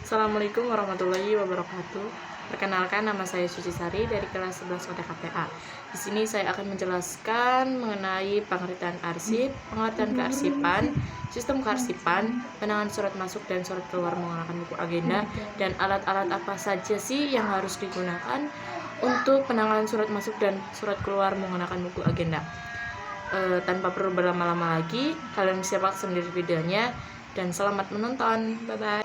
Assalamualaikum warahmatullahi wabarakatuh. Perkenalkan, nama saya Suci Sari dari kelas 11 OTKPA. Di sini saya akan menjelaskan mengenai pengertian arsip, pengertian kearsipan, sistem kearsipan, penanganan surat masuk dan surat keluar menggunakan buku agenda, dan alat-alat apa saja sih yang harus digunakan untuk penanganan surat masuk dan surat keluar menggunakan buku agenda. Tanpa perlu berlama-lama lagi, kalian simak sendiri videonya dan selamat menonton. Bye-bye.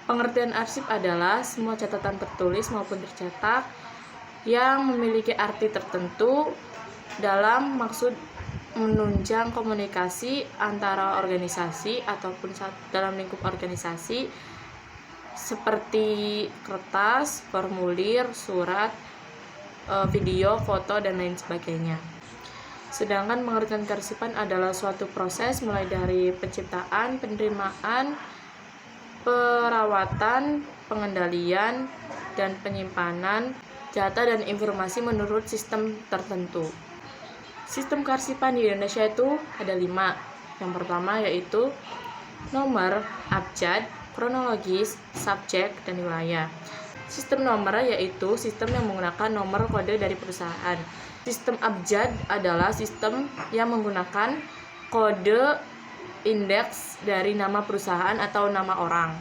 Pengertian arsip adalah semua catatan tertulis maupun tercetak yang memiliki arti tertentu dalam maksud menunjang komunikasi antara organisasi ataupun dalam lingkup organisasi seperti kertas, formulir, surat, video, foto, dan lain sebagainya. Sedangkan pengertian kearsipan adalah suatu proses mulai dari penciptaan, penerimaan, perawatan, pengendalian, dan penyimpanan data dan informasi menurut sistem tertentu. Sistem kearsipan di Indonesia itu ada 5. Yang pertama yaitu nomor, abjad, kronologis, subjek, dan wilayah. Sistem nomor yaitu sistem yang menggunakan nomor kode dari perusahaan. Sistem abjad adalah sistem yang menggunakan kode indeks dari nama perusahaan atau nama orang.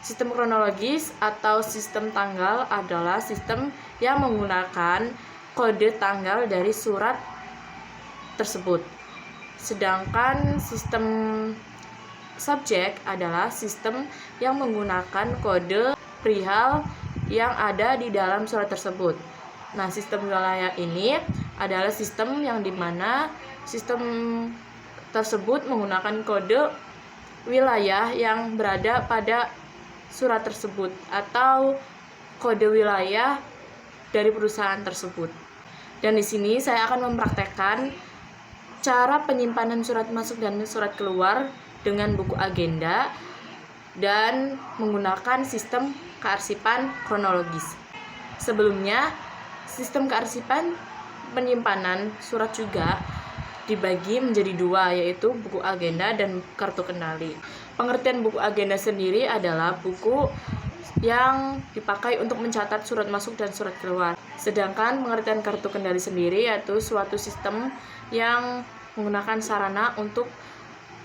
Sistem kronologis atau sistem tanggal adalah sistem yang menggunakan kode tanggal dari surat tersebut. Sedangkan sistem subjek adalah sistem yang menggunakan kode perihal yang ada di dalam surat tersebut. Nah, sistem wilayah ini adalah sistem yang dimana sistem tersebut menggunakan kode wilayah yang berada pada surat tersebut atau kode wilayah dari perusahaan tersebut. Dan di sini saya akan mempraktekkan cara penyimpanan surat masuk dan surat keluar dengan buku agenda dan menggunakan sistem kearsipan kronologis. Sebelumnya, sistem kearsipan penyimpanan surat juga dibagi menjadi 2, yaitu buku agenda dan kartu kendali. Pengertian buku agenda sendiri adalah buku yang dipakai untuk mencatat surat masuk dan surat keluar. Sedangkan pengertian kartu kendali sendiri yaitu suatu sistem yang menggunakan sarana untuk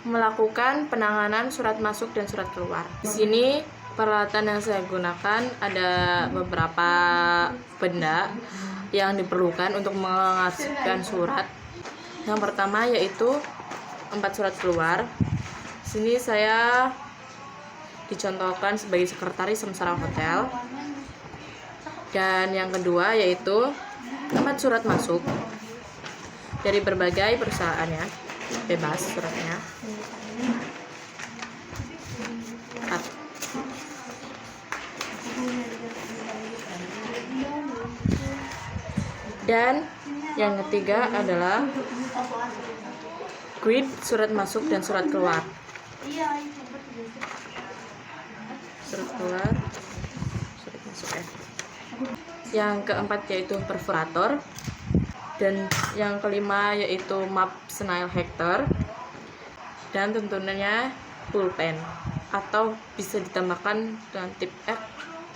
melakukan penanganan surat masuk dan surat keluar. Di sini peralatan yang saya gunakan ada beberapa benda yang diperlukan untuk mengarsipkan surat. Yang pertama yaitu 4 surat keluar. Sini saya dicontohkan sebagai sekretaris Samsara Hotel. Dan yang kedua yaitu 4 surat masuk dari berbagai perusahaan ya, bebas suratnya. Dan yang ketiga adalah quid surat masuk dan surat keluar. Surat keluar, surat masuk ya. Yang keempat yaitu perforator. Dan yang kelima yaitu map Snail Hector. Dan tentunya pulpen atau bisa ditambahkan dengan tip X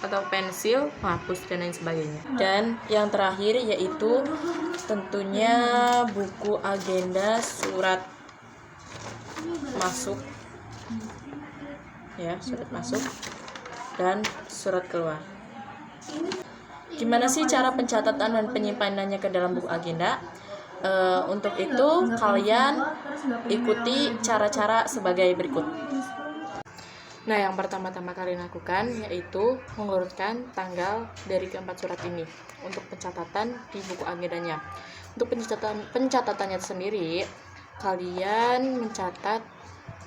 atau pensil, penghapus, dan lain sebagainya. Dan yang terakhir yaitu tentunya buku agenda surat masuk ya, surat masuk dan surat keluar. Gimana sih cara pencatatan dan penyimpanannya ke dalam buku agenda? Untuk itu kalian ikuti cara-cara sebagai berikut. Nah, yang pertama-tama kalian lakukan yaitu mengurutkan tanggal dari keempat surat ini untuk pencatatan di buku agendanya. Untuk pencatatannya sendiri, kalian mencatat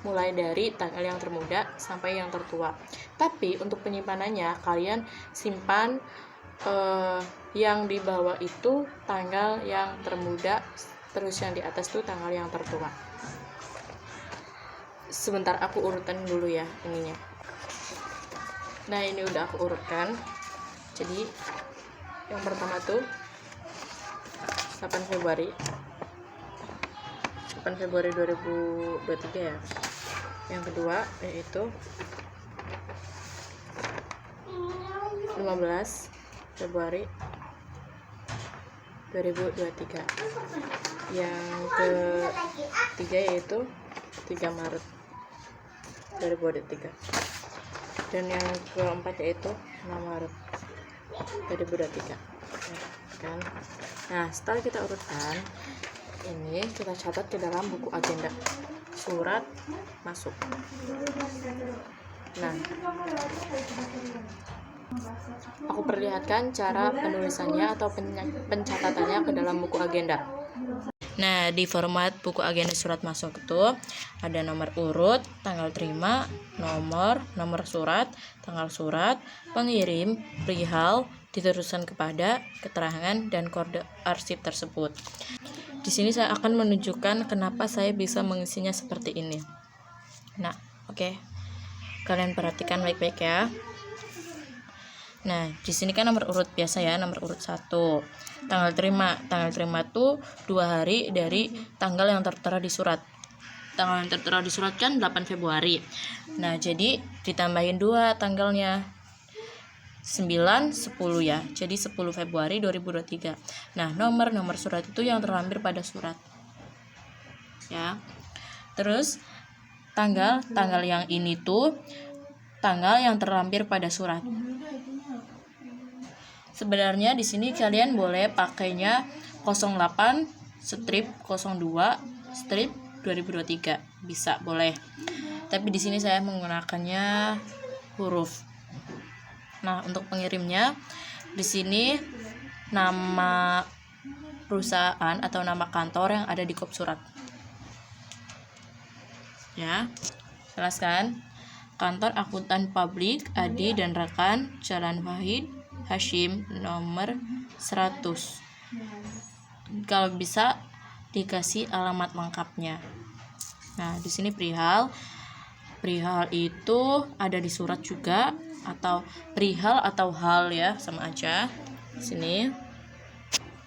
mulai dari tanggal yang termuda sampai yang tertua. Tapi untuk penyimpanannya, kalian simpan yang di bawah itu tanggal yang termuda, terus yang di atas itu tanggal yang tertua. Sebentar aku urutkan dulu ya ininya. Nah, ini udah aku urutkan. Jadi yang pertama tuh 8 Februari 2023 ya. Yang kedua yaitu 15 Februari 2023. Yang ketiga yaitu 3 Maret 2023. Dan yang keempat yaitu 6 Maret 2023. Kan? Nah, setelah kita urutkan, ini kita catat ke dalam buku agenda surat masuk. Nah, aku perlihatkan cara penulisannya atau pencatatannya ke dalam buku agenda. Nah, di format buku agenda surat masuk itu ada nomor urut, tanggal terima, nomor surat, tanggal surat, pengirim, perihal, diteruskan kepada, keterangan, dan kode arsip tersebut. Di sini saya akan menunjukkan kenapa saya bisa mengisinya seperti ini. Nah, oke. Kalian perhatikan baik-baik ya. Nah, di sini kan nomor urut biasa ya, nomor urut 1. Tanggal terima tuh 2 hari dari tanggal yang tertera di surat. Tanggal yang tertera di surat kan 8 Februari. Nah, jadi ditambahin 2 tanggalnya. 9, 10 ya. Jadi 10 Februari 2023. Nah, nomor surat itu yang terlampir pada surat. Ya. Terus tanggal yang ini tuh tanggal yang terlampir pada surat. Sebenarnya di sini kalian boleh pakainya 08 strip 02 strip 2023. Bisa, boleh. Tapi di sini saya menggunakannya huruf. Nah, untuk pengirimnya di sini nama perusahaan atau nama kantor yang ada di kop surat. Ya. Jelas kan? Kantor Akuntan Publik Adi dan Rekan, Jalan Wahid Hashim, nomor 100. Kalau bisa dikasih alamat lengkapnya. Nah, di sini perihal itu ada di surat juga, atau perihal atau hal ya, sama aja di sini.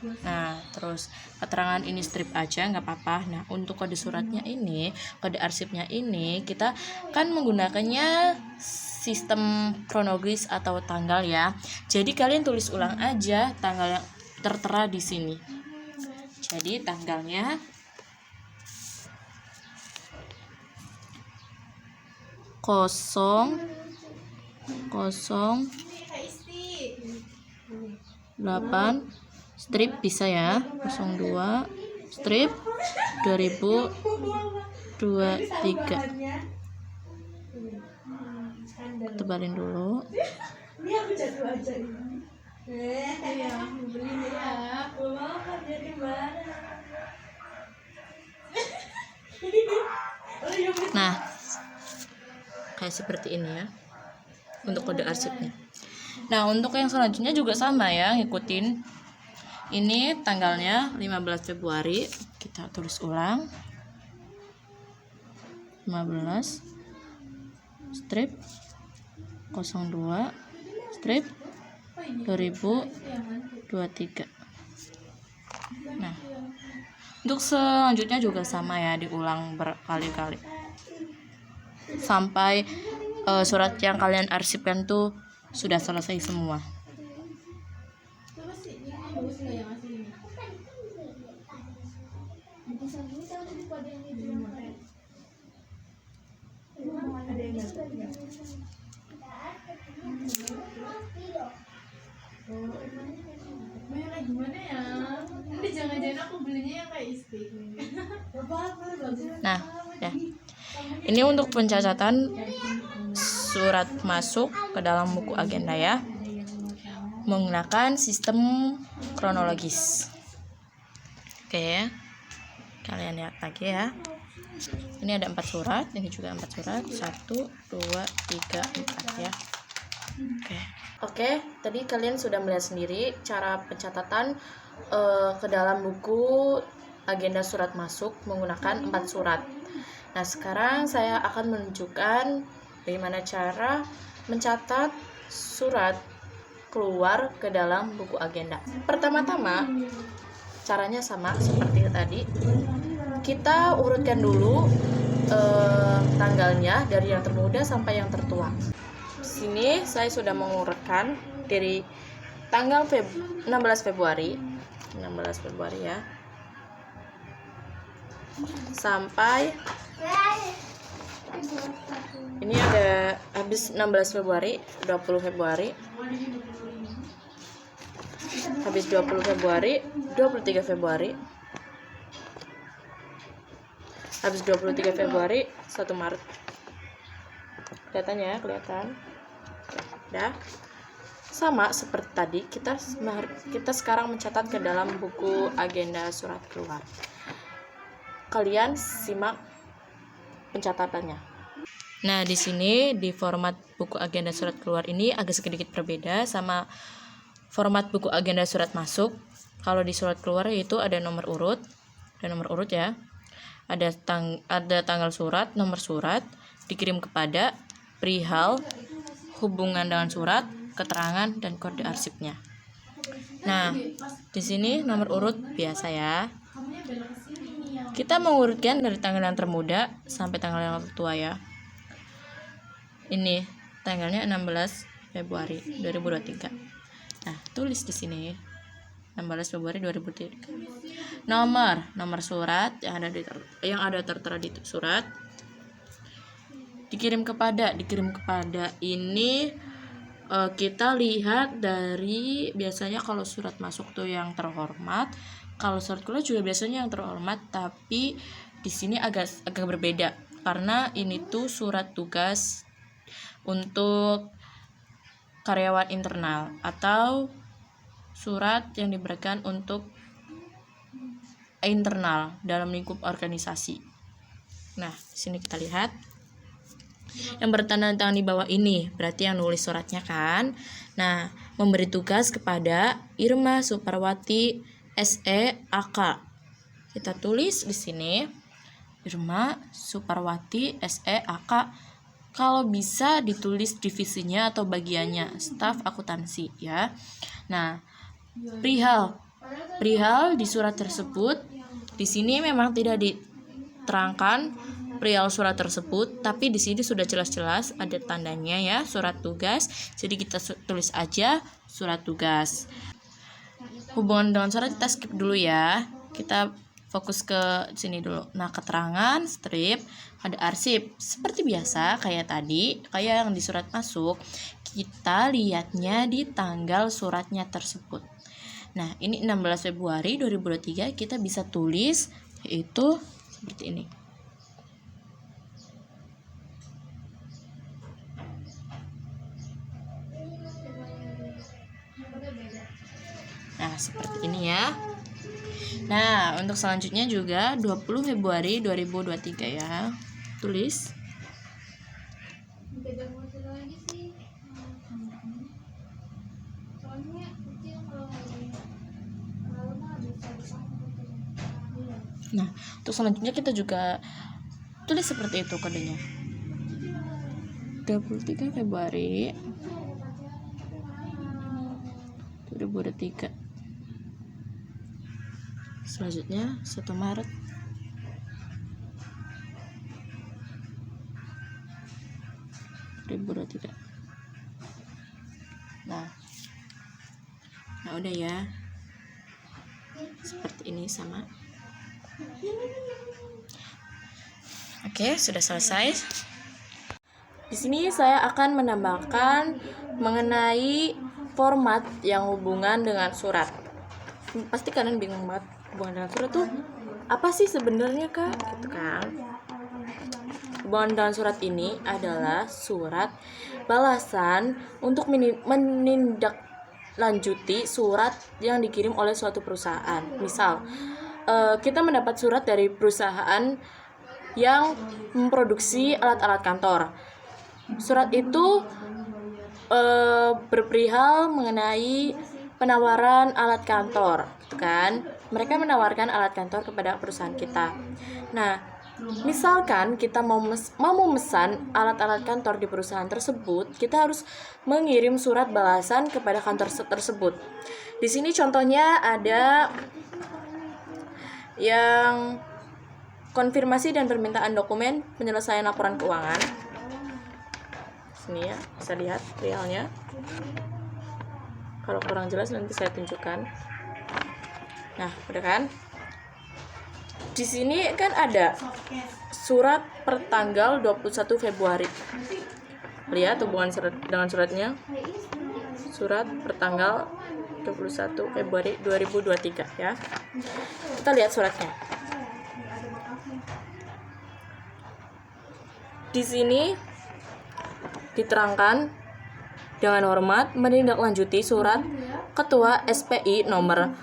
Nah, terus keterangan ini strip aja nggak apa-apa. Nah, untuk kode suratnya ini, kode arsipnya ini, kita kan menggunakannya sistem kronologis atau tanggal ya. Jadi kalian tulis ulang aja tanggal yang tertera di sini. Jadi tanggalnya 08 strip bisa ya, 02 strip 2023. Tebalin dulu. Nah, kayak seperti ini ya untuk kode arsipnya. Nah, untuk yang selanjutnya juga sama ya, ngikutin. Ini tanggalnya 15 Februari, kita tulis ulang. 15 strip 02 strip 2023. Nah, untuk selanjutnya juga sama ya, diulang berkali-kali sampai surat yang kalian arsipkan tuh sudah selesai semua. Gimana ya? Ini jangan-jangan aku belinya yang kayak stick. Nah, ya. Ini untuk pencatatan surat masuk ke dalam buku agenda ya, menggunakan sistem kronologis. Oke ya, kalian lihat lagi ya. Ini ada 4 surat, ini juga 4 surat, 1, 2, 3, 4 ya. Oke, tadi kalian sudah melihat sendiri cara pencatatan ke dalam buku agenda surat masuk menggunakan 4 surat. Nah, sekarang saya akan menunjukkan bagaimana cara mencatat surat keluar ke dalam buku agenda. Pertama-tama, caranya sama seperti tadi. Kita urutkan dulu tanggalnya dari yang termuda sampai yang tertua. sini saya sudah mengurutkan dari tanggal 16 Februari ya, sampai ini ada habis 16 Februari, 20 Februari, habis 20 Februari, 23 Februari, habis 23 Februari, 1 Maret. Kelihatan. Udah. Sama seperti tadi, kita sekarang mencatat ke dalam buku agenda surat keluar. Kalian simak pencatatannya. Nah, di sini di format buku agenda surat keluar ini agak sedikit berbeda sama format buku agenda surat masuk. Kalau di surat keluar itu ada nomor urut ya. Ada tanggal surat, nomor surat, dikirim kepada, perihal, hubungan dengan surat, keterangan, dan kode arsipnya. Nah, di sini nomor urut biasa ya. Kita mengurutkan dari tanggal yang termuda sampai tanggal yang tertua ya. Ini tanggalnya 16 Februari 2023. Nah, tulis di sini 16 Februari 2023. Nomor surat yang ada tertera di surat. Dikirim kepada ini kita lihat dari, biasanya kalau surat masuk tuh yang terhormat, kalau surat keluar juga biasanya yang terhormat, tapi di sini agak berbeda karena ini tuh surat tugas untuk karyawan internal atau surat yang diberikan untuk internal dalam lingkup organisasi. Nah, di sini kita lihat yang bertanda tangan di bawah ini berarti yang nulis suratnya kan. Nah, memberi tugas kepada Irma Suparwati SE AK. Kita tulis di sini Irma Suparwati SE AK. Kalau bisa ditulis divisinya atau bagiannya, staf akuntansi ya. Nah, perihal di surat tersebut di sini memang tidak diterangkan perihal surat tersebut, tapi di sini sudah jelas-jelas ada tandanya ya, surat tugas. Jadi kita tulis aja surat tugas. Hubungan dengan surat kita skip dulu ya. Kita fokus ke sini dulu. Nah, keterangan, strip, ada arsip. Seperti biasa kayak tadi, kayak yang di surat masuk, kita lihatnya di tanggal suratnya tersebut. Nah, ini 16 Februari 2023 kita bisa tulis yaitu seperti ini. Nah, seperti ini ya. Nah, untuk selanjutnya juga 20 Februari 2023 ya. Tulis. Nah, untuk selanjutnya kita juga tulis seperti itu kodenya. 23 Februari 2023. Selanjutnya 1 Maret 2023. Nah udah ya, seperti ini sama. Oke, sudah selesai. Di sini saya akan menambahkan mengenai format yang hubungan dengan surat. Pasti kalian bingung banget, hubungan dengan surat tuh apa sih sebenarnya Kak? Gitu kan. Hubungan dengan surat ini adalah surat balasan untuk menindaklanjuti surat yang dikirim oleh suatu perusahaan. Misal, kita mendapat surat dari perusahaan yang memproduksi alat-alat kantor. Surat itu berperihal mengenai penawaran alat kantor, gitu kan? Mereka menawarkan alat kantor kepada perusahaan kita. Nah, misalkan kita mau memesan alat-alat kantor di perusahaan tersebut, kita harus mengirim surat balasan kepada kantor tersebut. Di sini contohnya ada yang konfirmasi dan permintaan dokumen penyelesaian laporan keuangan. Sini ya, bisa lihat realnya. Kalau kurang jelas nanti saya tunjukkan. Nah, udah kan? Di sini kan ada surat pertanggal 21 Februari. Lihat hubungan surat dengan suratnya. Surat pertanggal 21 Februari 2023 ya. Kita lihat suratnya. Di sini diterangkan dengan hormat menindaklanjuti surat Ketua SPI nomor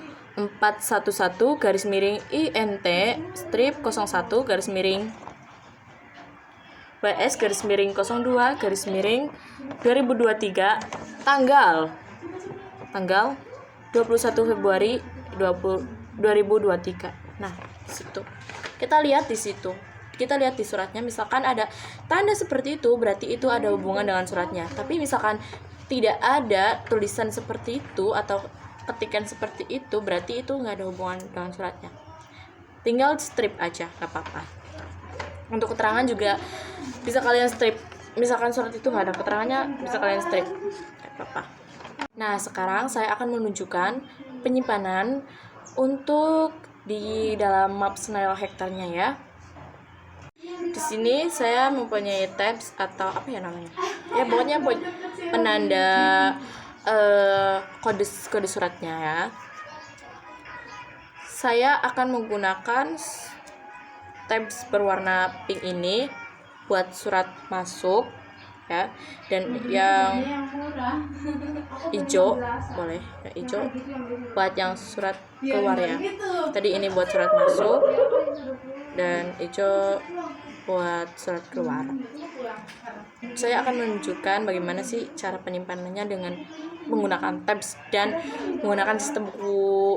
411/INT-01/WS-02/2023 tanggal 21 Februari 2023. Nah, di situ. Kita lihat di situ. Kita lihat di suratnya, misalkan ada tanda seperti itu, berarti itu ada hubungan dengan suratnya. Tapi misalkan tidak ada tulisan seperti itu atau ketikan seperti itu, berarti itu nggak ada hubungan dengan suratnya. Tinggal strip aja, nggak apa-apa. Untuk keterangan juga bisa kalian strip. Misalkan surat itu nggak ada keterangannya, bisa kalian strip, nggak apa-apa. Nah, sekarang saya akan menunjukkan penyimpanan untuk di dalam map Snail Hektarnya ya. Di sini saya mempunyai tabs atau apa ya namanya? Ya pokoknya penanda kode suratnya ya. Saya akan menggunakan tabs berwarna pink ini buat surat masuk ya, dan yang hijau boleh ya, hijau buat yang surat keluar ya. Tadi ini buat surat masuk dan hijau buat surat keluar. Saya akan menunjukkan bagaimana sih cara penyimpanannya dengan menggunakan tabs dan menggunakan sistem buku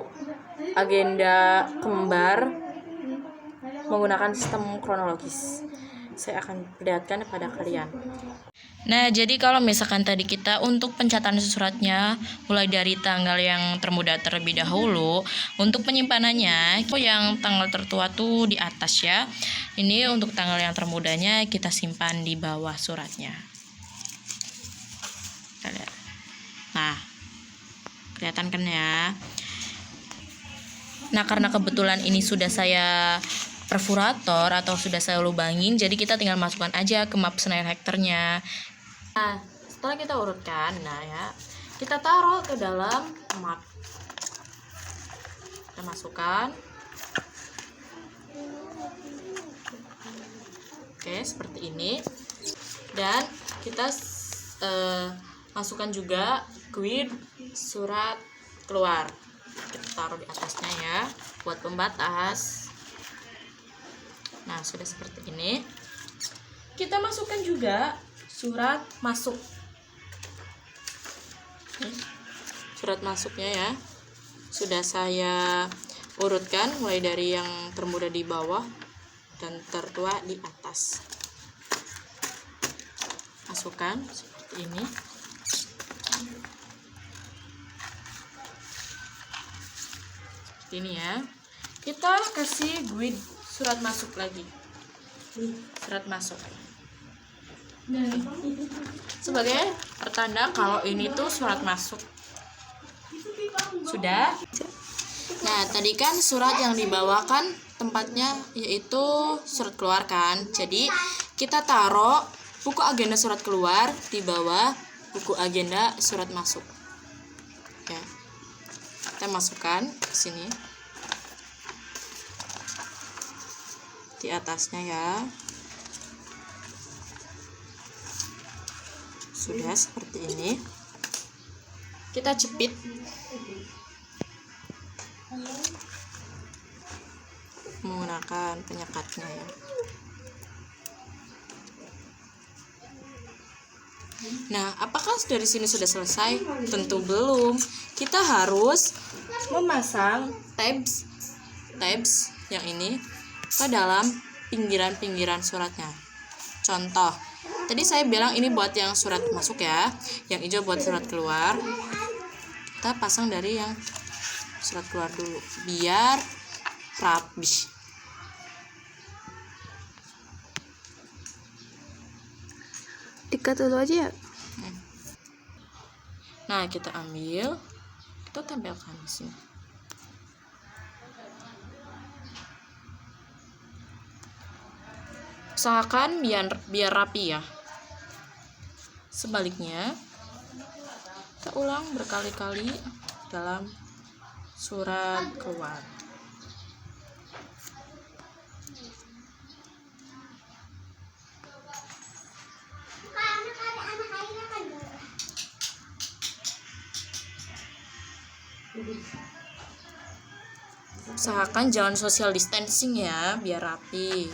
agenda kembar menggunakan sistem kronologis. Saya akan perlihatkan kepada kalian. Nah, jadi kalau misalkan tadi kita untuk pencatatan suratnya mulai dari tanggal yang termuda terlebih dahulu, untuk penyimpanannya yang tanggal tertua tuh di atas ya. Ini untuk tanggal yang termudanya kita simpan di bawah suratnya. Nah, kelihatan kan ya. Nah, karena kebetulan ini sudah saya perfurator atau sudah saya lubangin, jadi kita tinggal masukkan aja ke map Snail Hektarnya. Nah, setelah kita urutkan, nah ya, kita taruh ke dalam map. Kita masukkan. Oke, seperti ini. Dan kita masukkan juga quid surat keluar. Kita taruh di atasnya ya, buat pembatas. Nah, sudah seperti ini. Kita masukkan juga surat masuk. Surat masuknya ya. Sudah saya urutkan mulai dari yang termuda di bawah dan tertua di atas. Masukkan seperti ini. Seperti ini ya. Kita kasih guide surat masuk lagi. Surat masuk. Sebagai pertanda kalau ini tuh surat masuk. Sudah. Nah, tadi kan surat yang dibawakan tempatnya yaitu surat keluar kan. Jadi kita taruh buku agenda surat keluar di bawah buku agenda surat masuk. Ya. Kita masukkan ke sini. Di atasnya ya. Sudah seperti ini. Kita jepit. Menggunakan penyekatnya ya. Nah, apakah dari sini sudah selesai? Tentu belum. Kita harus memasang tabs yang ini ke dalam pinggiran-pinggiran suratnya. Contoh, tadi saya bilang ini buat yang surat masuk ya, yang hijau buat surat keluar. Kita pasang dari yang surat keluar dulu, biar rapi. Dikat dulu aja ya. Nah, kita ambil, kita tempelkan di sini. Usahakan biar rapi ya. Sebaliknya, kita ulang berkali-kali dalam surat keluar. Usahakan jangan social distancing ya, biar rapi.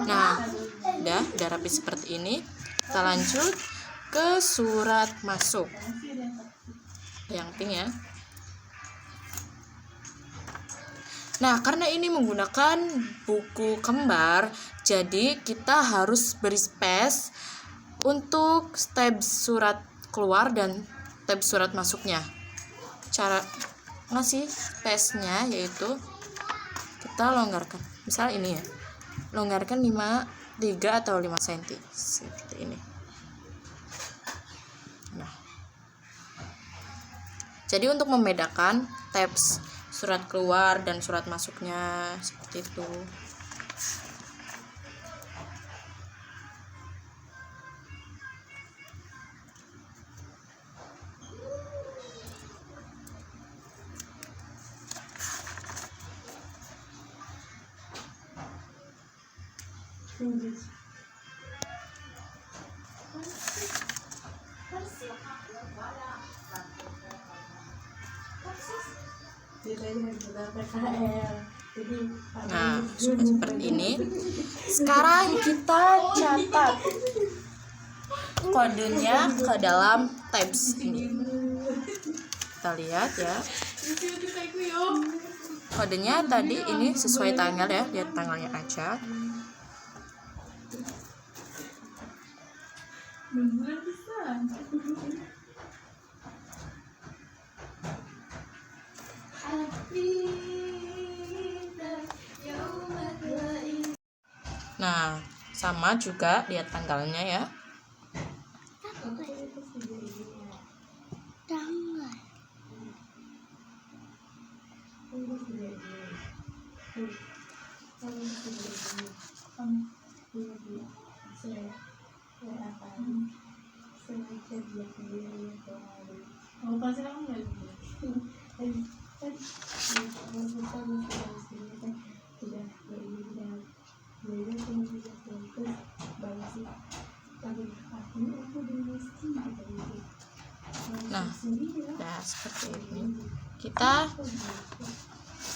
Nah, udah rapi seperti ini. Kita lanjut ke surat masuk. Yang pink ya. Nah, karena ini menggunakan buku kembar, jadi kita harus beri space untuk tab surat keluar dan tab surat masuknya. Cara ngasih space-nya yaitu kita longgarkan. Misal ini ya. Longgarkan 3 atau 5 cm seperti ini. Nah. Jadi untuk membedakan tabs surat keluar dan surat masuknya seperti itu. Nah, sudah seperti ini. Sekarang kita catat kodenya ke dalam tabs ini. Kita lihat ya. Kodenya tadi ini sesuai tanggal ya, lihat tanggalnya aja. Nah, sama juga lihat tanggalnya ya. Nah, seperti ini. Kita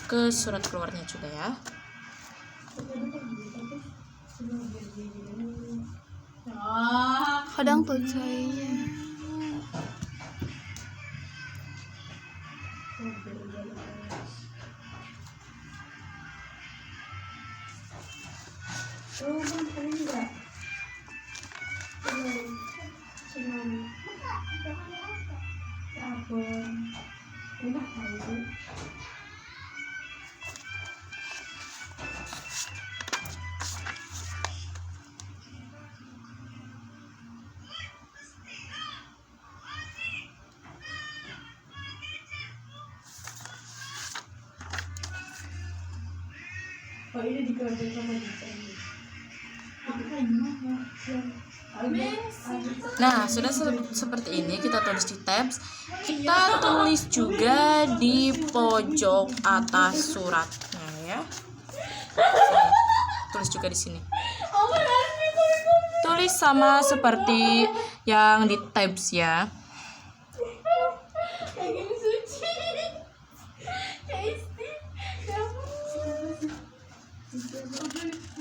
ke surat keluarnya juga ya. Kadang tuh saya. Oh, ini dikeluarkan sama Nah, sudah seperti ini kita tulis di tabs. Kita tulis juga di pojok atas suratnya ya. Tulis juga di sini. Tulis sama seperti yang di tabs ya.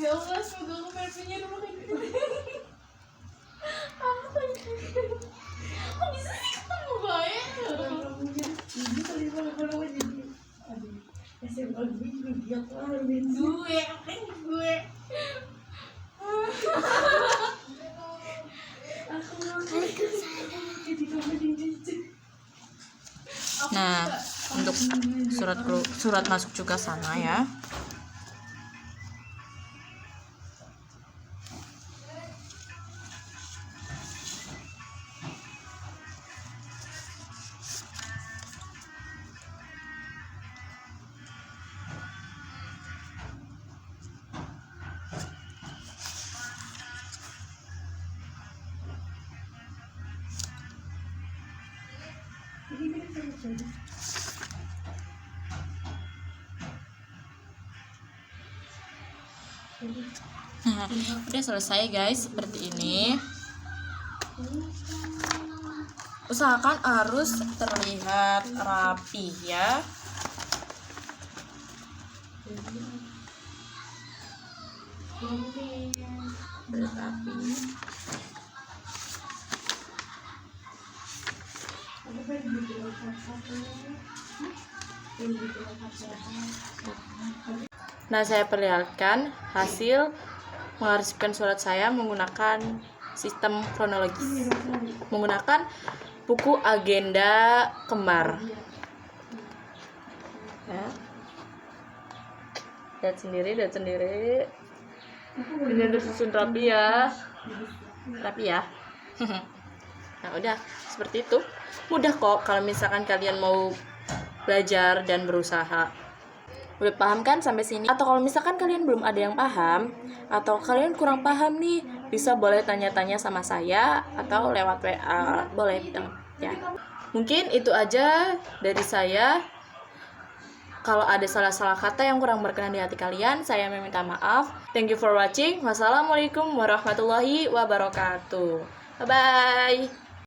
Ya Allah, semoga aku punya rumah kayak gitu. Kok bisa sih ketemu banyak? Ini kali kalau jadi aduh, SMA gue giat banget gue kan gue. Aku mau jadi komedi. Nah, untuk surat masuk juga sama ya. Nah, udah selesai guys, seperti ini. Usahakan harus terlihat rapi ya. Nah, saya perlihatkan hasil mengarsipkan surat saya menggunakan sistem kronologis, menggunakan buku agenda kembar. Ya. Lihat sendiri. Ini udah susun rapi ya. Nah, udah seperti itu. Mudah kok kalau misalkan kalian mau belajar dan berusaha. Udah paham kan sampai sini? Atau kalau misalkan kalian belum ada yang paham, atau kalian kurang paham nih, bisa boleh tanya-tanya sama saya atau lewat WA, boleh ya. Mungkin itu aja dari saya. Kalau ada salah-salah kata yang kurang berkenan di hati kalian, saya meminta maaf. Thank you for watching. Wassalamualaikum warahmatullahi wabarakatuh. Bye-bye.